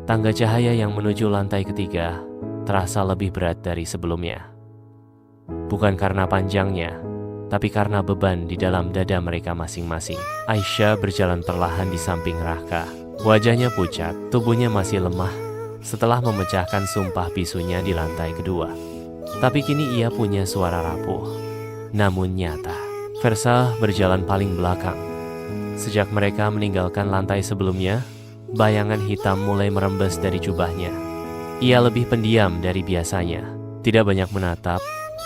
Tangga cahaya yang menuju lantai ketiga terasa lebih berat dari sebelumnya. Bukan karena panjangnya, tapi karena beban di dalam dada mereka masing-masing. Aisyah berjalan perlahan di samping Raka. Wajahnya pucat, tubuhnya masih lemah setelah memecahkan sumpah bisunya di lantai kedua. Tapi kini ia punya suara rapuh, namun nyata. Versa berjalan paling belakang. Sejak mereka meninggalkan lantai sebelumnya, bayangan hitam mulai merembes dari jubahnya. Ia lebih pendiam dari biasanya, tidak banyak menatap,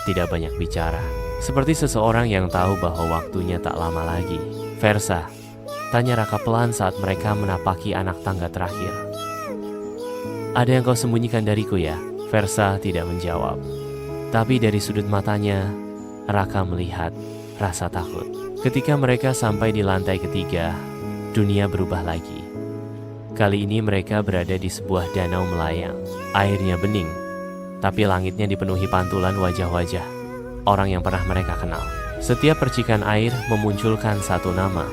tidak banyak bicara. Seperti seseorang yang tahu bahwa waktunya tak lama lagi. "Versa," tanya Raka pelan saat mereka menapaki anak tangga terakhir. "Ada yang kau sembunyikan dariku ya?" Versa tidak menjawab. Tapi dari sudut matanya, Raka melihat rasa takut. Ketika mereka sampai di lantai ketiga, dunia berubah lagi. Kali ini mereka berada di sebuah danau melayang. Airnya bening, tapi langitnya dipenuhi pantulan wajah-wajah orang yang pernah mereka kenal. Setiap percikan air memunculkan satu nama.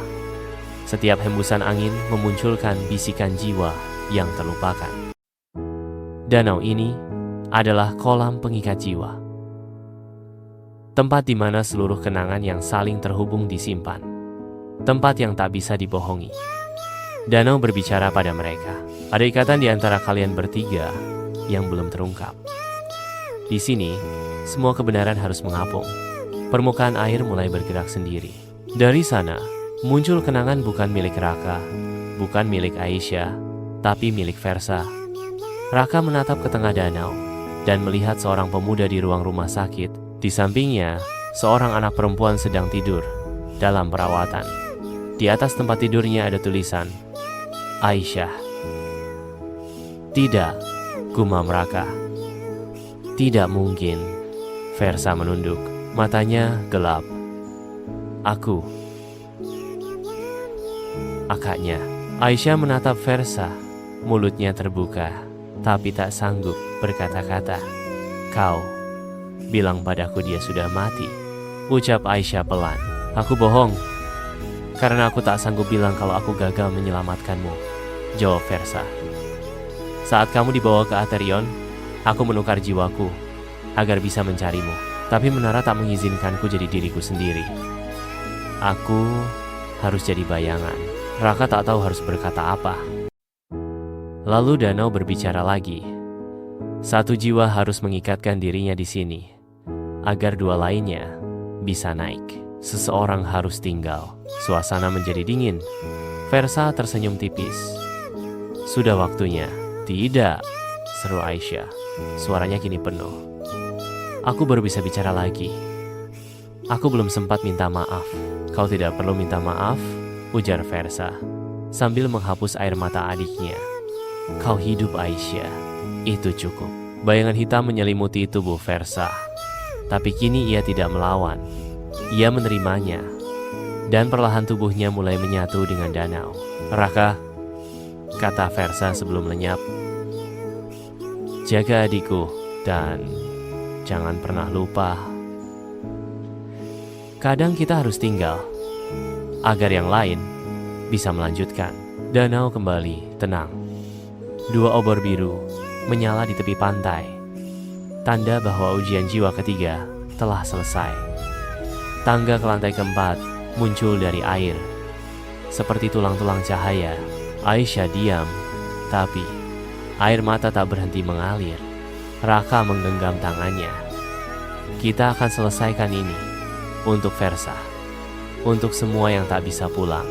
Setiap hembusan angin memunculkan bisikan jiwa yang terlupakan. Danau ini adalah kolam pengikat jiwa. Tempat di mana seluruh kenangan yang saling terhubung disimpan. Tempat yang tak bisa dibohongi. Danau berbicara pada mereka. Ada ikatan di antara kalian bertiga yang belum terungkap. Di sini, semua kebenaran harus mengapung. Permukaan air mulai bergerak sendiri. Dari sana, muncul kenangan bukan milik Raka, bukan milik Aisyah, tapi milik Versa. Raka menatap ke tengah danau dan melihat seorang pemuda di ruang rumah sakit. Di sampingnya, seorang anak perempuan sedang tidur dalam perawatan. Di atas tempat tidurnya ada tulisan, "Aisyah." "Tidak," gumam Raka. "Tidak mungkin." Versa menunduk, matanya gelap. "Aku." Akaknya. Aisyah menatap Versa, mulutnya terbuka, tapi tak sanggup berkata-kata. "Kau bilang padaku dia sudah mati," ucap Aisyah pelan. "Aku bohong, karena aku tak sanggup bilang kalau aku gagal menyelamatkanmu," jawab Versa. "Saat kamu dibawa ke Aterion, aku menukar jiwaku agar bisa mencarimu. Tapi menara tak mengizinkanku jadi diriku sendiri. Aku harus jadi bayangan." Raka tak tahu harus berkata apa. Lalu danau berbicara lagi. "Satu jiwa harus mengikatkan dirinya di sini, agar dua lainnya bisa naik. Seseorang harus tinggal." Suasana menjadi dingin. Versa tersenyum tipis. "Sudah waktunya." "Tidak," seru Aisyah. Suaranya kini penuh. "Aku baru bisa bicara lagi. Aku belum sempat minta maaf." "Kau tidak perlu minta maaf," ujar Versa sambil menghapus air mata adiknya. "Kau hidup, Aisyah. Itu cukup." Bayangan hitam menyelimuti tubuh Versa. Tapi kini ia tidak melawan. Ia menerimanya. Dan perlahan tubuhnya mulai menyatu dengan danau. "Raka," kata Versa sebelum lenyap, "jaga adikku dan jangan pernah lupa. Kadang kita harus tinggal agar yang lain bisa melanjutkan." Danau kembali tenang. Dua obor biru menyala di tepi pantai. Tanda bahwa ujian jiwa ketiga telah selesai. Tangga ke lantai keempat muncul dari air. Seperti tulang-tulang cahaya, Aisyah diam, tapi air mata tak berhenti mengalir. Raka menggenggam tangannya. "Kita akan selesaikan ini. Untuk Versa. Untuk semua yang tak bisa pulang."